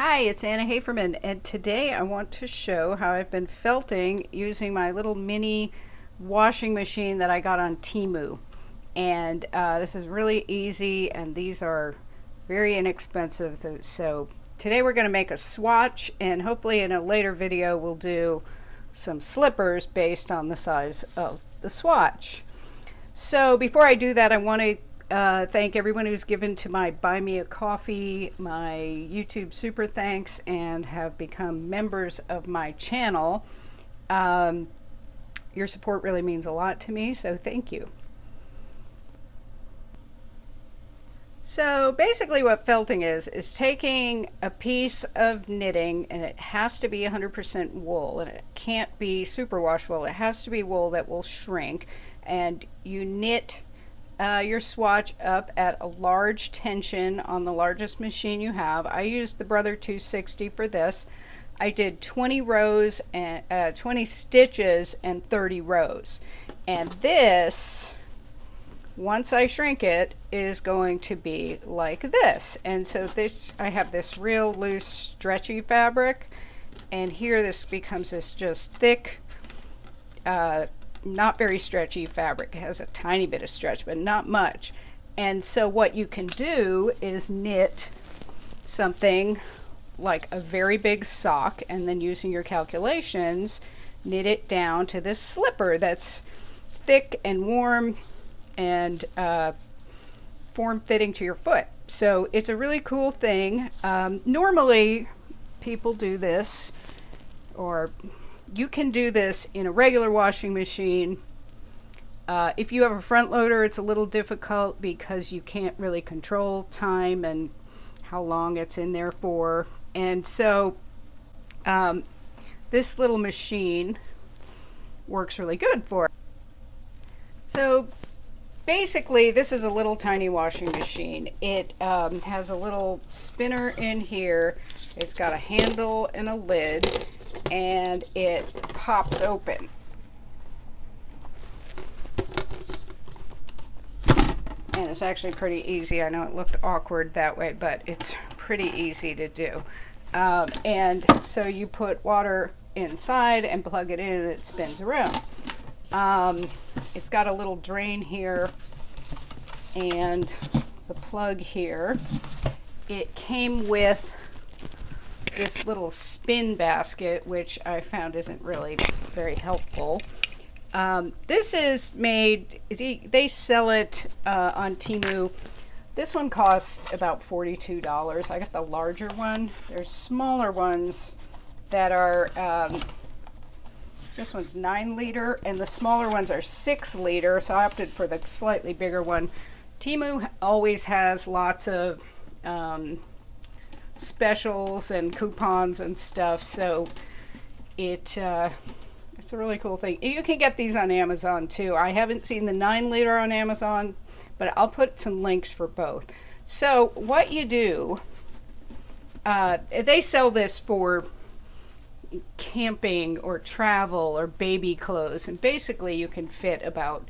Hi, it's Anna Haferman, and today I want to show how I've been felting using my little mini washing machine that I got on Temu. And this is really easy, and these are very inexpensive. So today we're going to make a swatch, and hopefully in a later video we'll do some slippers based on the size of the swatch. So before I do that, I want to thank everyone who's given to my Buy Me a Coffee, my YouTube Super Thanks, and have become members of my channel. Your support really means a lot to me, so thank you. So basically what felting is taking a piece of knitting, and it has to be 100% wool, and it can't be superwash wool. It has to be wool that will shrink, and you knit your swatch up at a large tension on the largest machine you have. I used the Brother 260 for this. I did 20 rows and 20 stitches and 30 rows. And this, once I shrink it, is going to be like this. And so this, I have this real loose stretchy fabric, and here this becomes this just thick, not very stretchy fabric. It has a tiny bit of stretch, but not much. And so what you can do is knit something like a very big sock, and then using your calculations, knit it down to this slipper that's thick and warm and form-fitting to your foot. So it's a really cool thing. Normally people do this, or you can do this in a regular washing machine. If you have a front loader, it's a little difficult because you can't really control time and how long it's in there for. And so this little machine works really good for it. So basically this is a little tiny washing machine. It has a little spinner in here. It's got a handle and a lid, and it pops open. And it's actually pretty easy. I know it looked awkward that way, but it's pretty easy to do. And so you put water inside and plug it in, and it spins around. It's got a little drain here and the plug here. It came with this little spin basket, which I found isn't really very helpful. This is made, they sell it on Temu. This one cost about $42. I got the larger one. There's smaller ones that are, this one's 9 liter, and the smaller ones are 6 liter, so I opted for the slightly bigger one. Temu always has lots of specials and coupons and stuff, so it's a really cool thing. You can get these on Amazon too. I haven't seen the 9 liter on Amazon, but I'll put some links for both. So what you do, they sell this for camping or travel or baby clothes, and basically you can fit about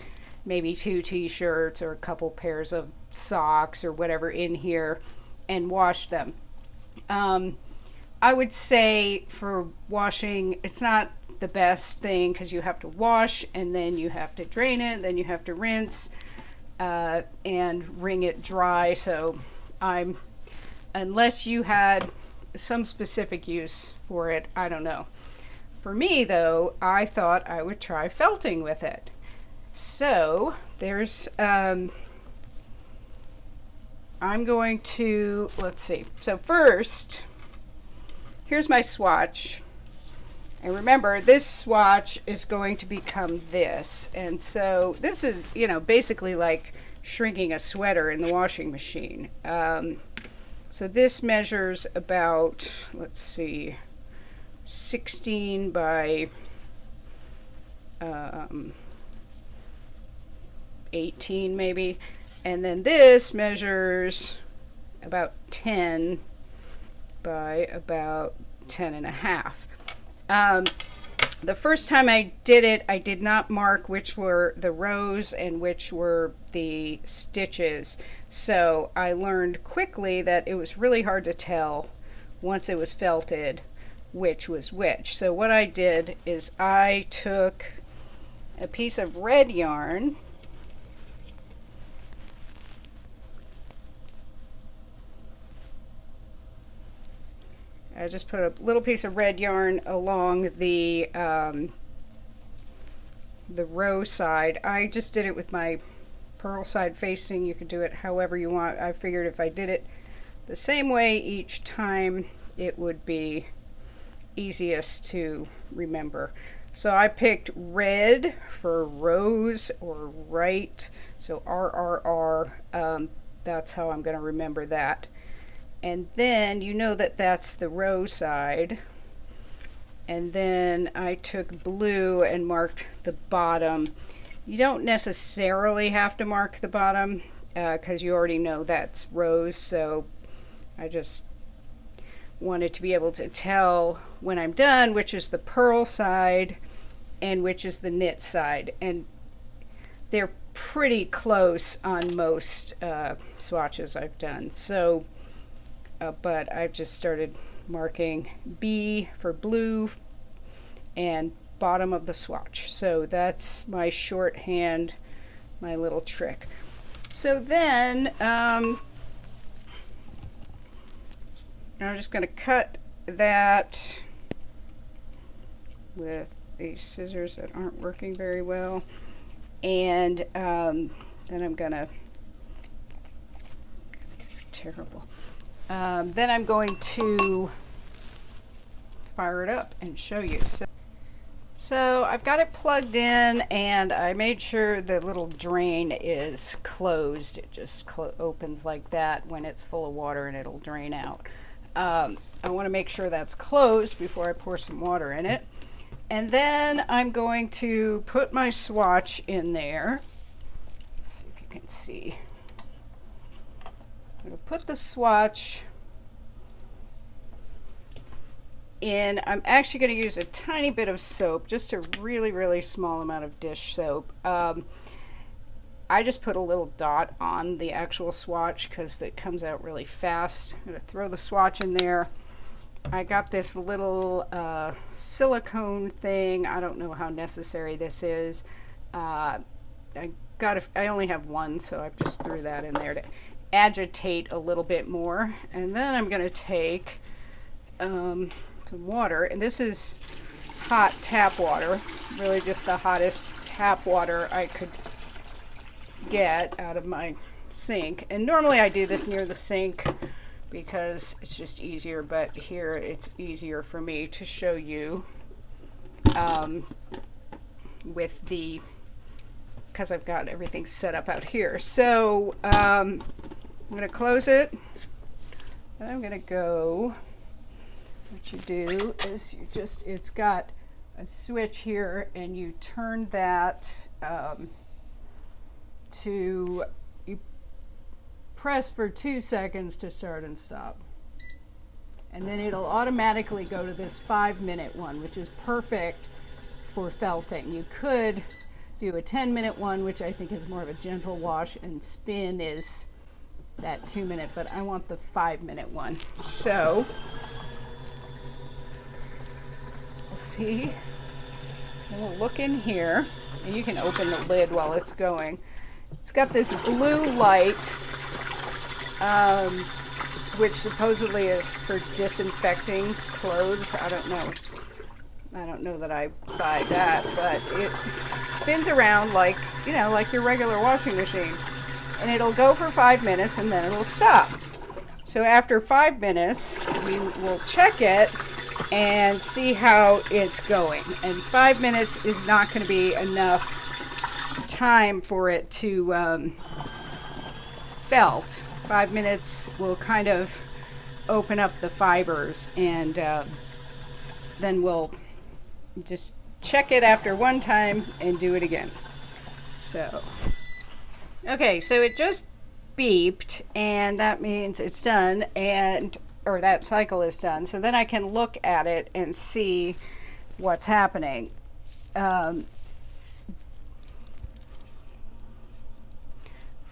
maybe 2 t-shirts or a couple pairs of socks or whatever in here and wash them. I would say for washing, it's not the best thing because you have to wash and then you have to drain it, then you have to rinse and wring it dry. So unless you had some specific use for it, I don't know. For me though, I thought I would try felting with it. So there's I'm going to, let's see. So first, here's my swatch. And remember, this swatch is going to become this. And so this is, you know, basically like shrinking a sweater in the washing machine. So this measures about, let's see, 16 by 18 maybe. And then this measures about 10 by about 10 and a half. The first time I did it, I did not mark which were the rows and which were the stitches. So I learned quickly that it was really hard to tell once it was felted which was which. So what I did is I took a piece of red yarn, I just put a little piece of red yarn along the row side. I just did it with my purl side facing. You can do it however you want. I figured if I did it the same way each time, it would be easiest to remember. So I picked red for rose or right, so RRR. That's how I'm going to remember that. And then you know that that's the row side. And then I took blue and marked the bottom. You don't necessarily have to mark the bottom because you already know that's rows, so I just wanted to be able to tell when I'm done which is the purl side and which is the knit side. And they're pretty close on most swatches I've done. So, but I've just started marking B for blue and bottom of the swatch. So that's my shorthand, my little trick. So then I'm just going to cut that with these scissors that aren't working very well. And then I'm going to, terrible. Then I'm going to fire it up and show you. So I've got it plugged in and I made sure the little drain is closed. It just opens like that when it's full of water and it'll drain out. I want to make sure that's closed before I pour some water in it. And then I'm going to put my swatch in there. Let's see if you can see. I'm going to put the swatch in. I'm actually going to use a tiny bit of soap, just a really, really small amount of dish soap. I just put a little dot on the actual swatch because it comes out really fast. I'm going to throw the swatch in there. I got this little silicone thing. I don't know how necessary this is. I only have one, so I just threw that in there to agitate a little bit more. And then I'm going to take some water, and this is hot tap water, really just the hottest tap water I could get out of my sink. And normally I do this near the sink because it's just easier, but here it's easier for me to show you with the, because I've got everything set up out here. So I'm going to close it, and I'm going to go, what you do is you just, it's got a switch here, and you turn that to, you press for 2 seconds to start and stop. And then it'll automatically go to this 5-minute one, which is perfect for felting. You could do a 10-minute one, which I think is more of a gentle wash, and spin is that 2-minute, but I want the 5-minute one. So, let's see. And we'll look in here, and you can open the lid while it's going. It's got this blue light, which supposedly is for disinfecting clothes. I don't know. I don't know that I buy that, but it spins around like, you know, like your regular washing machine. And it'll go for 5 minutes and then it'll stop. So after 5 minutes, we will check it and see how it's going. And 5 minutes is not going to be enough time for it to felt. 5 minutes will kind of open up the fibers, and then we'll just check it after one time and do it again. So, okay, so it just beeped, and that means it's done, and or that cycle is done. So then I can look at it and see what's happening.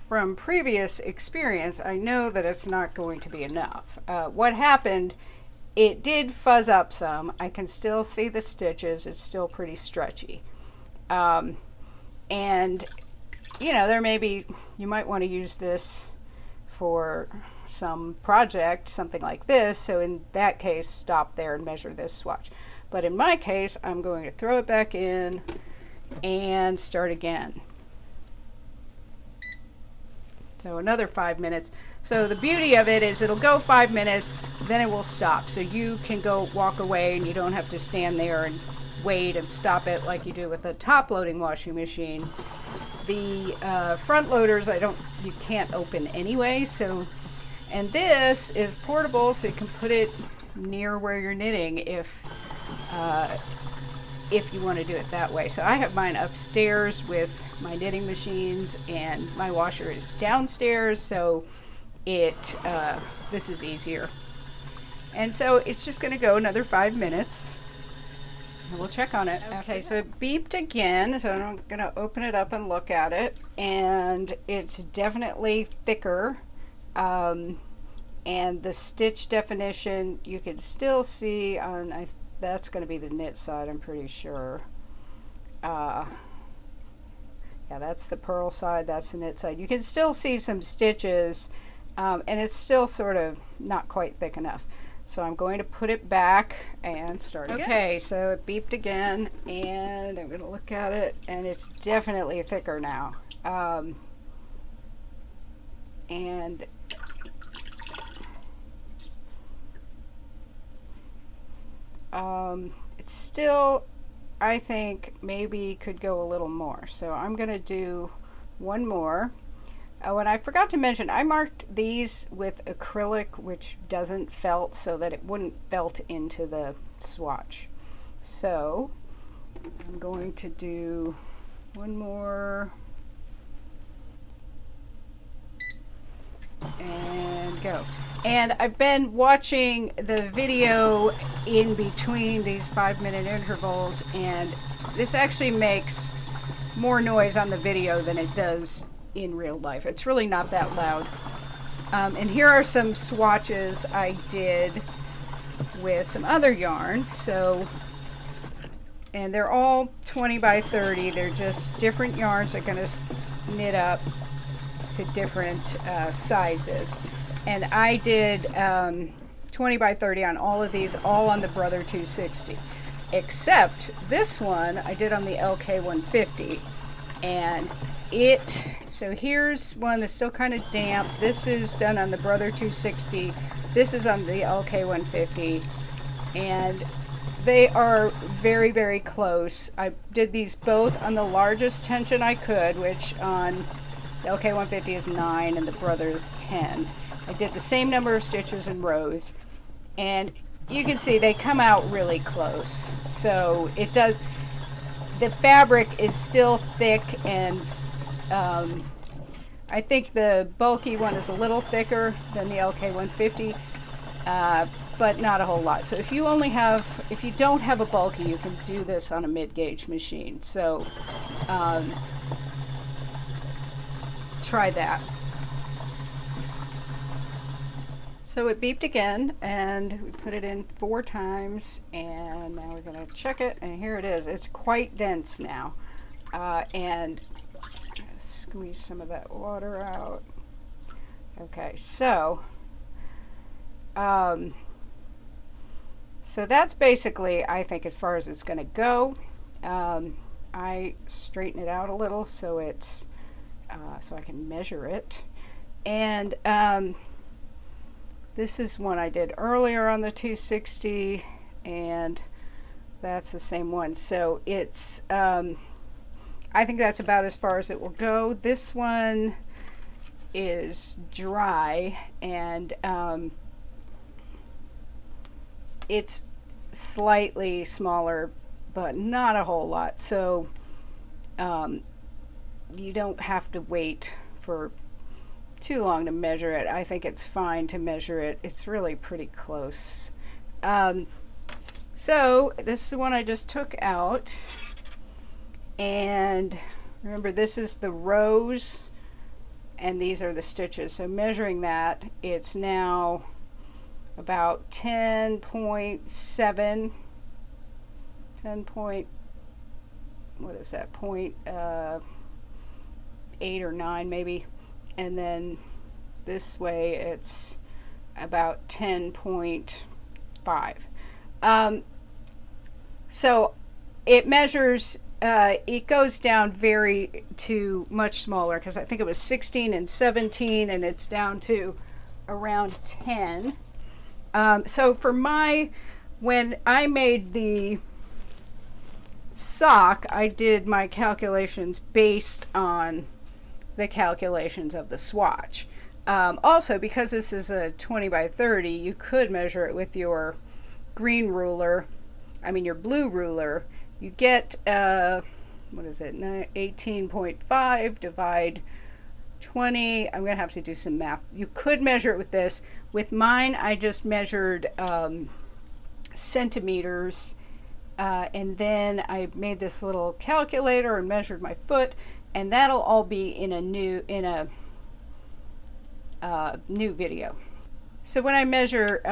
From previous experience, I know that it's not going to be enough. What happened it did fuzz up some. I can still see the stitches. It's still pretty stretchy. And you know, there may be, you might want to use this for some project, something like this. So in that case, stop there and measure this swatch. But in my case, I'm going to throw it back in and start again. So another 5 minutes. So the beauty of it is it'll go 5 minutes, then it will stop. So you can go walk away and you don't have to stand there and wait and stop it like you do with a top loading washing machine. The front loaders, you can't open anyway. So, and this is portable, so you can put it near where you're knitting if you want to do it that way. So I have mine upstairs with my knitting machines, and my washer is downstairs, so this is easier. And so it's just going to go another 5 minutes, and we'll check on it. Okay, so it beeped again, so I'm going to open it up and look at it, and it's definitely thicker, and the stitch definition you can still see on, that's going to be the knit side, I'm pretty sure. Yeah, that's the purl side, that's the knit side. You can still see some stitches, and it's still sort of not quite thick enough. So I'm going to put it back and start again. Okay, so it beeped again, and I'm going to look at it, and it's definitely thicker now. And it's still, I think, maybe could go a little more. So I'm going to do one more. Oh, and I forgot to mention, I marked these with acrylic, which doesn't felt, so that it wouldn't felt into the swatch. So I'm going to do one more and go. And I've been watching the video in between these 5-minute intervals, and this actually makes more noise on the video than it does in real life. It's really not that loud. And here are some swatches I did with some other yarn. So, and they're all 20 by 30. They're just different yarns that are going to knit up to different sizes. And I did 20 by 30 on all of these, all on the Brother 260. Except this one I did on the LK 150. And so here's one that's still kind of damp. This is done on the Brother 260. This is on the LK 150. And they are very, very close. I did these both on the largest tension I could, which on the LK 150 is 9 and the Brother is 10. I did the same number of stitches and rows. And you can see they come out really close. So it does, the fabric is still thick, and I think the bulky one is a little thicker than the LK 150, but not a whole lot. So if you don't have a bulky, you can do this on a mid-gauge machine. So try that. So it beeped again, and we put it in 4 times, and now we're going to check it, and here it is. It's quite dense now, and squeeze some of that water out. Okay, so that's basically, I think, as far as it's going to go. I straighten it out a little so it's so I can measure it, and this is one I did earlier on the 260, and that's the same one. So it's, I think that's about as far as it will go. This one is dry, and it's slightly smaller, but not a whole lot. So you don't have to wait for too long to measure it. I think it's fine to measure it. It's really pretty close. So this is the one I just took out, and remember, this is the rows and these are the stitches. So measuring that, it's now about 10.7, what is that, point 8 or 9 maybe, and then this way it's about 10.5. So it measures, it goes down to much smaller, because I think it was 16 and 17 and it's down to around 10. So for when I made the sock, I did my calculations based on the calculations of the swatch. Also, because this is a 20 by 30, you could measure it with your green ruler, your blue ruler. You get, what is it, 18.5 divide 20. I'm going to have to do some math. You could measure it with this. With mine, I just measured centimeters, and then I made this little calculator and measured my foot, and that'll all be in a new video. So when I measure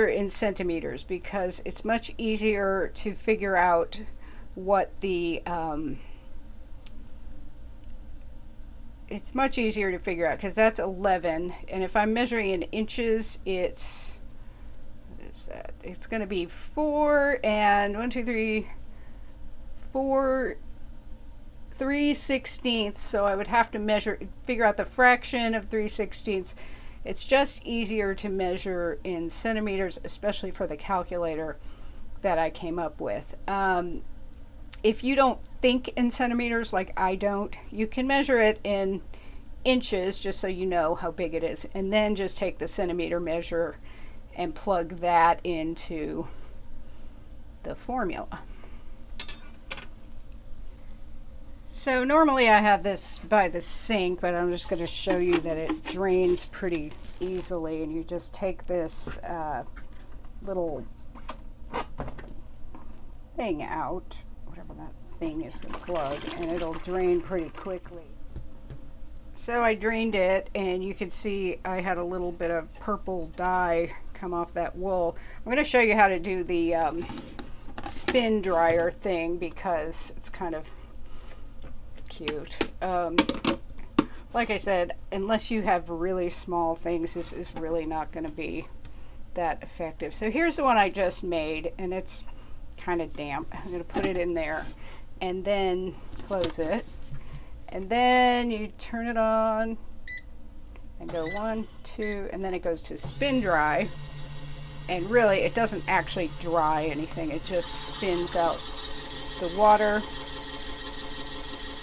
in centimeters, because it's much easier to figure out what the it's much easier to figure out, because that's 11, and if I'm measuring in inches, it's, what is that? It's going to be 4 and 3/16, so I would have to figure out the fraction of 3/16. It's just easier to measure in centimeters, especially for the calculator that I came up with. If you don't think in centimeters like I don't, you can measure it in inches just so you know how big it is, and then just take the centimeter measure and plug that into the formula. So normally I have this by the sink, but I'm just going to show you that it drains pretty easily, and you just take this little thing out, whatever that thing is, the plug, and it'll drain pretty quickly. So I drained it, and you can see I had a little bit of purple dye come off that wool. I'm going to show you how to do the spin dryer thing, because it's kind of cute. Like I said, unless you have really small things, this is really not going to be that effective. So here's the one I just made, and it's kind of damp. I'm going to put it in there and then close it, and then you turn it on and go 1, 2, and then it goes to spin dry, and really it doesn't actually dry anything, it just spins out the water.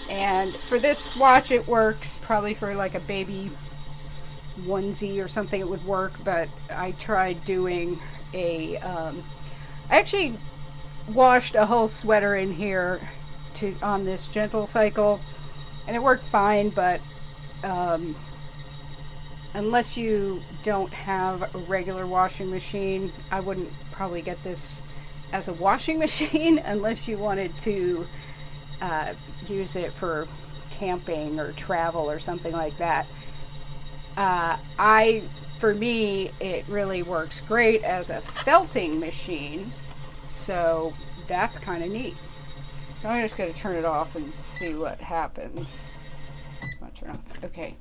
And for this swatch, it works. Probably for like a baby onesie or something it would work, but I tried doing I actually washed a whole sweater in here on this gentle cycle, and it worked fine, but unless you don't have a regular washing machine, I wouldn't probably get this as a washing machine unless you wanted to use it for camping or travel or something like that. For me, it really works great as a felting machine, so that's kind of neat. So I'm just going to turn it off and see what happens. I'll turn off. Okay,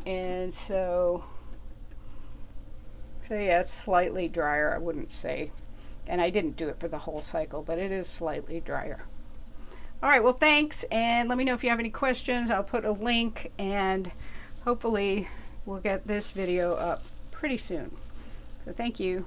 and so yeah, it's slightly drier, I wouldn't say, and I didn't do it for the whole cycle, but it is slightly drier. All right, well, thanks, and let me know if you have any questions. I'll put a link, and hopefully we'll get this video up pretty soon. So thank you.